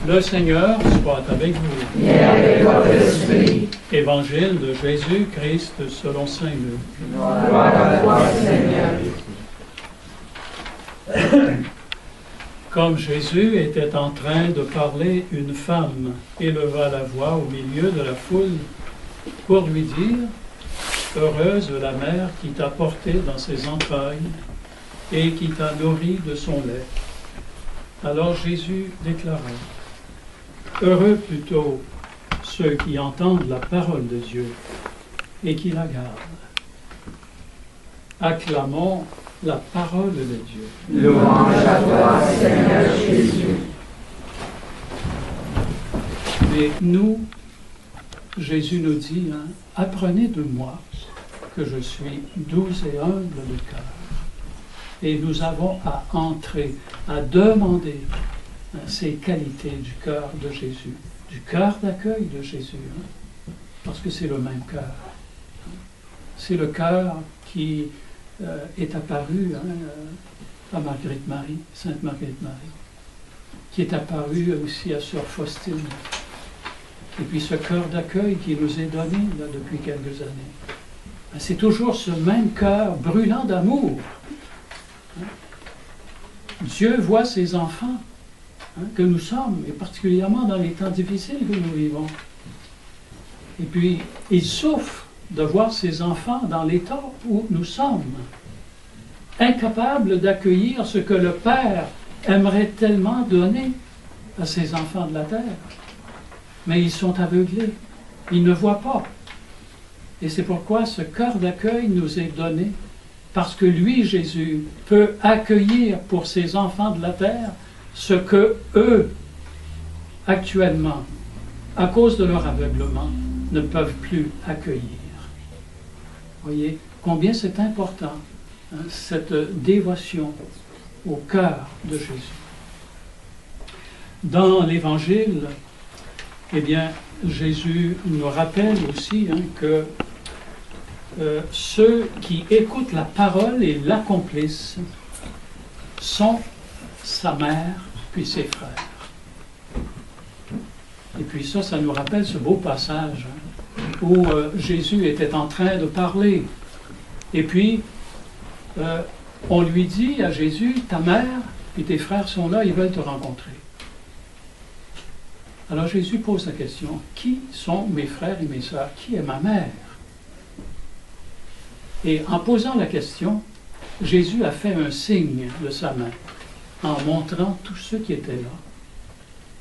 Le Seigneur soit avec vous. Et avec votre esprit. Évangile de Jésus-Christ selon saint Luc. Gloire à toi, Seigneur. Comme Jésus était en train de parler, une femme éleva la voix au milieu de la foule pour lui dire « Heureuse la mère qui t'a porté dans ses entrailles et qui t'a nourri de son lait. » Alors Jésus déclara « Heureux plutôt ceux qui entendent la parole de Dieu et qui la gardent. » Acclamons la parole de Dieu. Louange à toi, Seigneur Jésus. Mais nous, Jésus nous dit, apprenez de moi que je suis doux et humble de cœur. Et nous avons à entrer, à demander ces qualités du cœur de Jésus, du cœur d'accueil de Jésus, parce que c'est le même cœur. C'est le cœur qui est apparu à Marguerite Marie, Sainte Marguerite Marie, qui est apparu aussi à Sœur Faustine. Et puis ce cœur d'accueil qui nous est donné là, depuis quelques années. C'est toujours ce même cœur brûlant d'amour. Dieu voit ses enfants que nous sommes, et particulièrement dans les temps difficiles que nous vivons. Et puis, il souffre de voir ses enfants dans l'état où nous sommes, incapables d'accueillir ce que le Père aimerait tellement donner à ses enfants de la terre. Mais ils sont aveuglés, ils ne voient pas. Et c'est pourquoi ce cœur d'accueil nous est donné, parce que lui, Jésus, peut accueillir pour ses enfants de la terre ce que eux, actuellement, à cause de leur aveuglement, ne peuvent plus accueillir. Voyez combien c'est important, cette dévotion au cœur de Jésus. Dans l'Évangile, eh bien, Jésus nous rappelle aussi que ceux qui écoutent la parole et l'accomplissent sont sa mère puis ses frères. Et puis ça nous rappelle ce beau passage où Jésus était en train de parler. Et puis, on lui dit à Jésus, ta mère et tes frères sont là, ils veulent te rencontrer. Alors Jésus pose la question, qui sont mes frères et mes sœurs? Qui est ma mère? Et en posant la question, Jésus a fait un signe de sa main, en montrant tous ceux qui étaient là,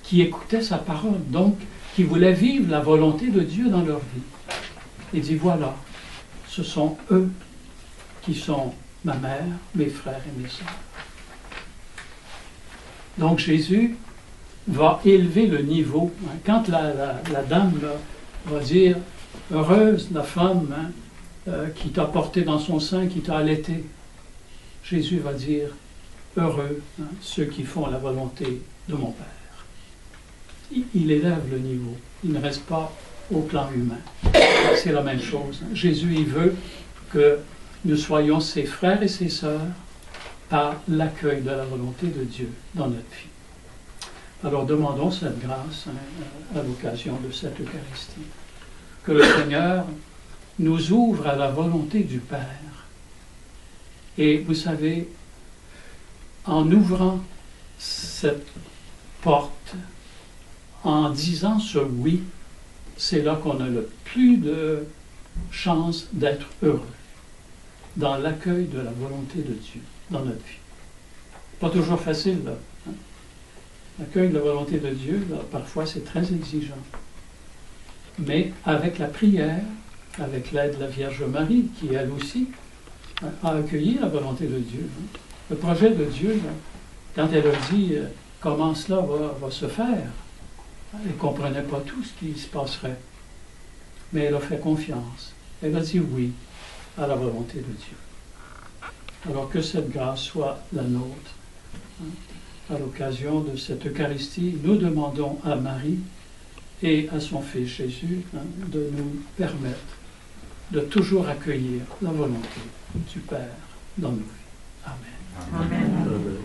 qui écoutaient sa parole, donc qui voulaient vivre la volonté de Dieu dans leur vie. Il dit, voilà, ce sont eux qui sont ma mère, mes frères et mes sœurs. Donc Jésus va élever le niveau. Quand la dame là, va dire « Heureuse la femme qui t'a porté dans son sein, qui t'a allaité », Jésus va dire « Heureux ceux qui font la volonté de mon Père ». Il élève le niveau. Il ne reste pas au plan humain. C'est la même chose. Jésus, il veut que nous soyons ses frères et ses sœurs par l'accueil de la volonté de Dieu dans notre vie. Alors demandons cette grâce à l'occasion de cette Eucharistie. Que le Seigneur nous ouvre à la volonté du Père. Et vous savez, en ouvrant cette porte, en disant ce oui, c'est là qu'on a le plus de chance d'être heureux dans l'accueil de la volonté de Dieu dans notre vie. Pas toujours facile, là. L'accueil de la volonté de Dieu, là, parfois c'est très exigeant. Mais avec la prière, avec l'aide de la Vierge Marie, qui elle aussi a accueilli la volonté de Dieu. Le projet de Dieu, là, quand elle a dit comment cela va se faire, elle ne comprenait pas tout ce qui se passerait. Mais elle a fait confiance. Elle a dit oui à la volonté de Dieu. Alors que cette grâce soit la nôtre. À l'occasion de cette Eucharistie, nous demandons à Marie et à son Fils Jésus de nous permettre de toujours accueillir la volonté du Père dans nos vies. Amen. Amen.